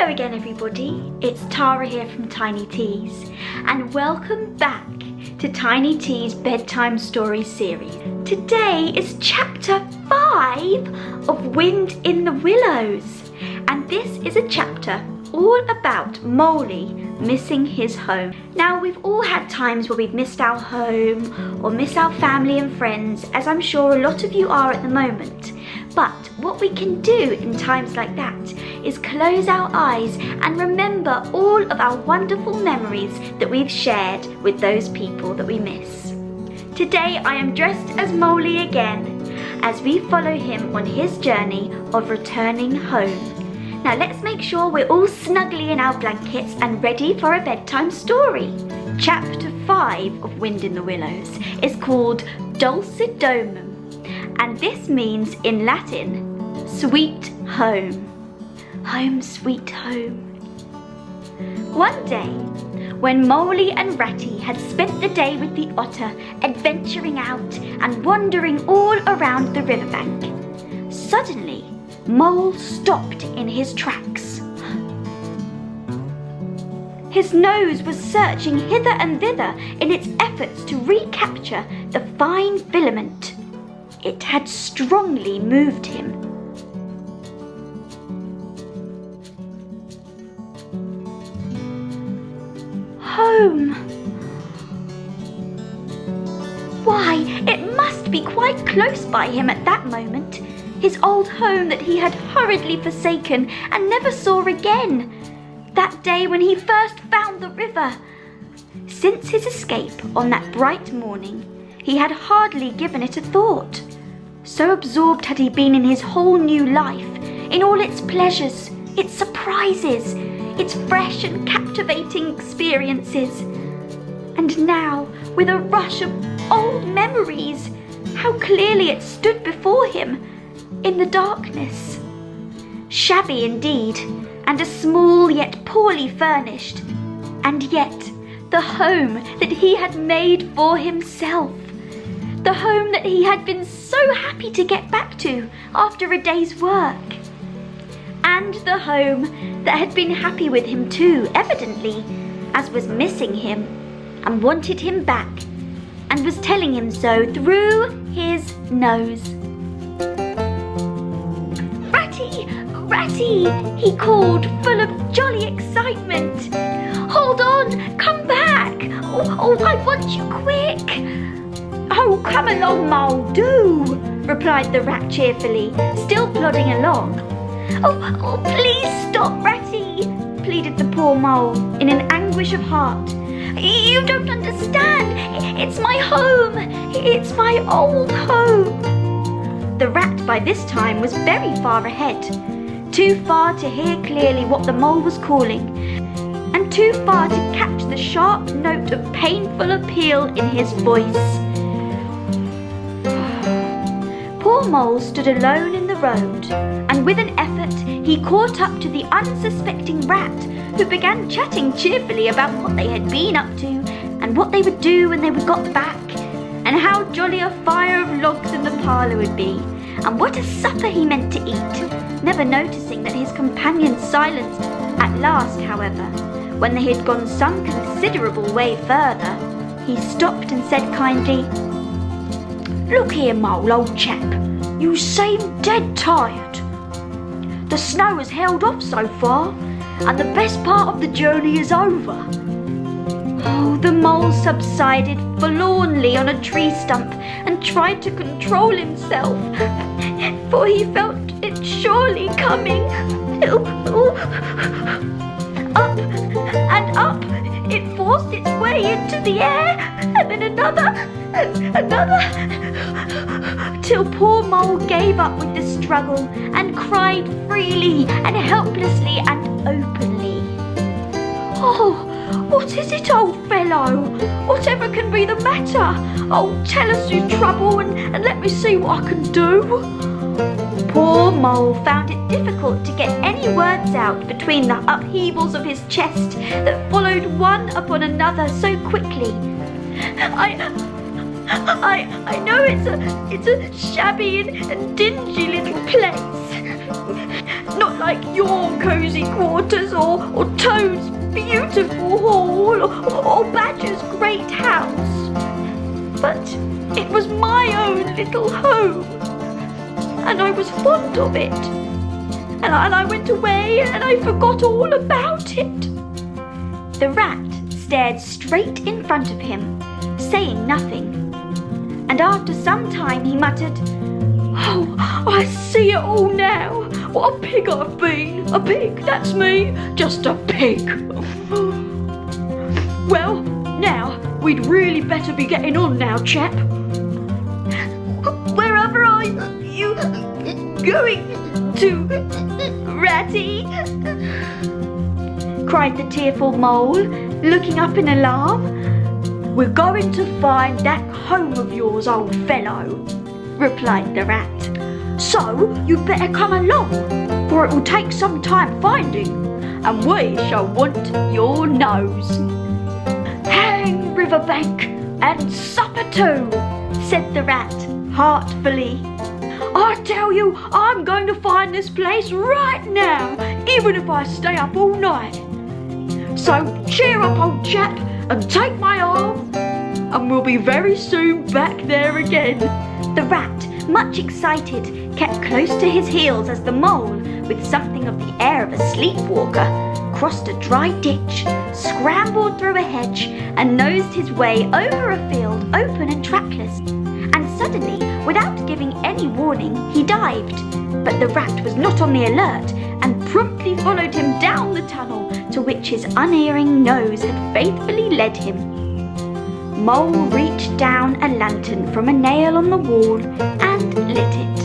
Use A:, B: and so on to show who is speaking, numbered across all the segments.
A: Hello again everybody, it's Tara here from Tiny Teas and welcome back to Tiny Tea's Bedtime Story series. Today is chapter 5 of Wind in the Willows, and this is a chapter all about Molly missing his home. Now, we've all had times where we've missed our home or miss our family and friends, as I'm sure a lot of you are at the moment. But what we can do in times like that is close our eyes and remember all of our wonderful memories that we've shared with those people that we miss. Today I am dressed as Molly again as we follow him on his journey of returning home. Now let's make sure we're all snugly in our blankets and ready for a bedtime story. Chapter 5 of Wind in the Willows is called Dulcidum, and this means in Latin, sweet home. Home sweet home. One day, when Molly and Ratty had spent the day with the otter, adventuring out and wandering all around the riverbank, suddenly Mole stopped in his tracks. His nose was searching hither and thither in its efforts to recapture the fine filament. It had strongly moved him. Home. Why, it must be quite close by him at that moment. His old home that he had hurriedly forsaken and never saw again. That day when he first found the river. Since his escape on that bright morning, he had hardly given it a thought. So absorbed had he been in his whole new life, in all its pleasures, its surprises, its fresh and captivating experiences. And now, with a rush of old memories, how clearly it stood before him in the darkness. Shabby indeed, and a small yet poorly furnished, and yet the home that he had made for himself. The home that he had been so happy to get back to after a day's work. And the home that had been happy with him too, evidently, as was missing him and wanted him back, and was telling him so through his nose. Ratty! Ratty! He called, full of jolly excitement. Hold on! Come back! Oh, I want you quick! Oh, come along, Mole, do, replied the rat cheerfully, still plodding along. Oh, please stop, Ratty, pleaded the poor Mole in an anguish of heart. You don't understand. It's my home. It's my old home. The rat by this time was very far ahead, too far to hear clearly what the Mole was calling, and too far to catch the sharp note of painful appeal in his voice. Poor Mole stood alone in the road, and with an effort he caught up to the unsuspecting rat, who began chatting cheerfully about what they had been up to, and what they would do when they got back, and how jolly a fire of logs in the parlour would be, and what a supper he meant to eat, never noticing that his companion's silence. At last, however, when they had gone some considerable way further, he stopped and said kindly, "Look here, Mole, old chap, you seem dead tired. The snow has held off so far, and the best part of the journey is over." Oh, the Mole subsided forlornly on a tree stump and tried to control himself, for he felt it surely coming. Up and up, it forced its way into the air, and then another, till poor Mole gave up with the struggle and cried freely and helplessly and openly. "Oh, what is it, old fellow? Whatever can be the matter? Oh, tell us your trouble and let me see what I can do." Poor Mole found it difficult to get any words out between the upheavals of his chest that followed one upon another so quickly. I know it's a shabby and dingy little place. Not like your cosy quarters or Toad's beautiful hall or Badger's great house. But it was my own little home, and I was fond of it. And I went away and I forgot all about it. The rat stared straight in front of him, saying nothing. And after some time he muttered, "Oh, I see it all now. What a pig I've been. A pig, that's me. Just a pig." "Well, now, we'd really better be getting on now, chap." "Wherever are you going to, Ratty?" cried the tearful mole, looking up in alarm. "We're going to find that home of yours, old fellow," replied the rat. "So you'd better come along, for it will take some time finding, and we shall want your nose." "Hang riverbank and supper too," said the rat heartfully. "I tell you, I'm going to find this place right now, even if I stay up all night. So cheer up, old chap, and take my arm, and we'll be very soon back there again." The rat, much excited, kept close to his heels as the mole, with something of the air of a sleepwalker, crossed a dry ditch, scrambled through a hedge, and nosed his way over a field open and trackless. And suddenly, without giving any warning, he dived. But the rat was not on the alert, and promptly followed him down the tunnel to which his unerring nose had faithfully led him. Mole reached down a lantern from a nail on the wall and lit it.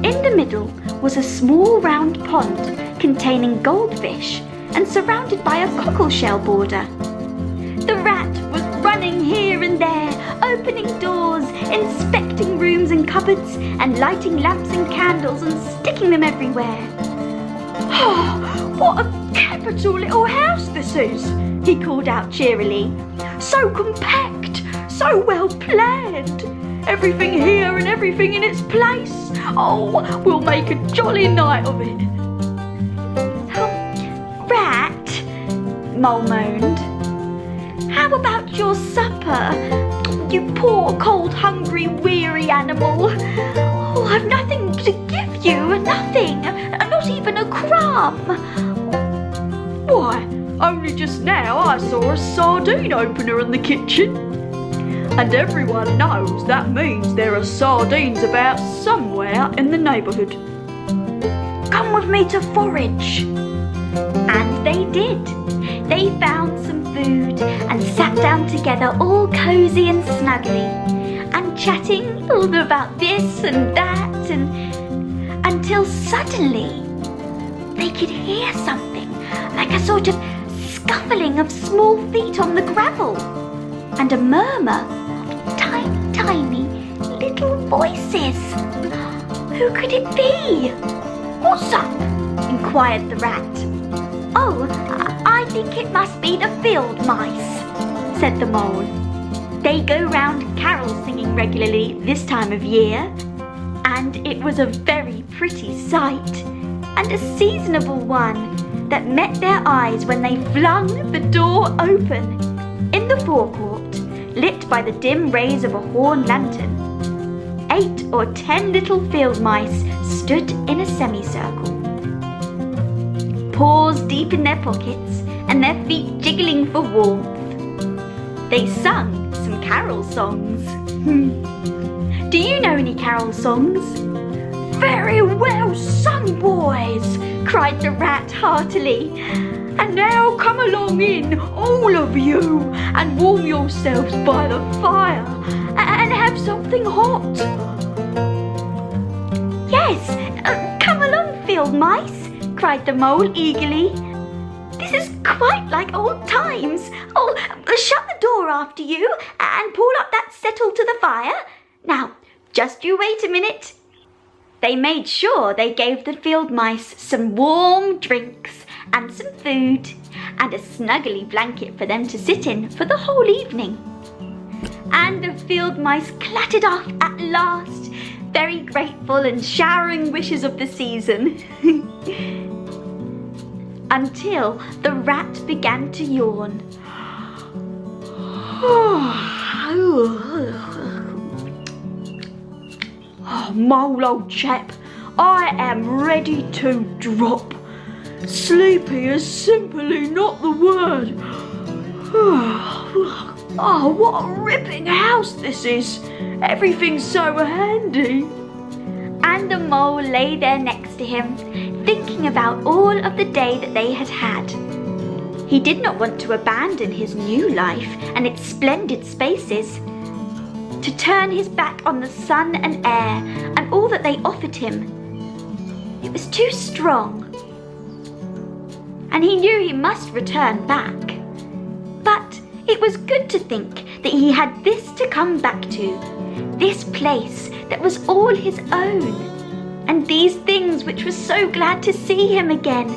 A: In the middle was a small round pond containing goldfish and surrounded by a cockleshell border. The rat was running here and there, opening doors, inspecting rooms and cupboards, and lighting lamps and candles and sticking them everywhere. "Oh, what a capital little house this is," he called out cheerily. "So compact, so well planned. Everything here and everything in its place. Oh, we'll make a jolly night of it." "Rat," Mole moaned, "how about your supper? You poor, cold, hungry, weary animal. Oh, I've nothing to give you, nothing, not even a crumb." "Why, only just now I saw a sardine opener in the kitchen. And everyone knows that means there are sardines about somewhere in the neighbourhood. Come with me to forage." And they did. They found some food and sat down together all cosy and snuggly, and chatting all about this and that, and until suddenly they could hear something like a sort of scuffling of small feet on the gravel, and a murmur of tiny little voices. Who could it be? "What's up?" inquired the rat. "Oh, I think it must be the field mice," said the mole. "They go round carol singing regularly this time of year." And it was a very pretty sight, and a seasonable one, that met their eyes when they flung the door open. In the forecourt, lit by the dim rays of a horn lantern, 8 or 10 little field mice stood in a semicircle, paws deep in their pockets and their feet jiggling for warmth. They sung some carol songs. Do you know any carol songs? "Very well sung, boys," cried the rat heartily. "And now come along in, all of you, and warm yourselves by the fire, and have something hot." "Yes, come along, field mice," cried the mole eagerly. "This is quite like old times. Oh, shut the door after you and pull up that settle to the fire. Now, just you wait a minute." They made sure they gave the field mice some warm drinks and some food and a snuggly blanket for them to sit in for the whole evening. And the field mice clattered off at last, very grateful and showering wishes of the season. Until the rat began to yawn. Oh, Mole, old chap, I am ready to drop. Sleepy is simply not the word. Oh, what a ripping house this is. Everything's so handy. And the mole lay there next to him, thinking about all of the day that they had had. He did not want to abandon his new life and its splendid spaces, to turn his back on the sun and air and all that they offered him. It was too strong. And he knew he must return back. But it was good to think that he had this to come back to, this place that was all his own, and these things which were so glad to see him again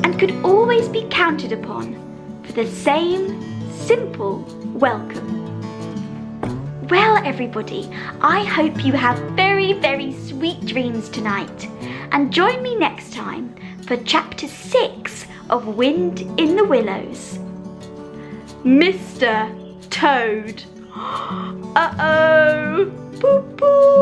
A: and could always be counted upon for the same simple welcome. Well, everybody, I hope you have very, very sweet dreams tonight, and join me next time for Chapter 6 of Wind in the Willows. Mr. Toad. Uh-oh. Poo-poo.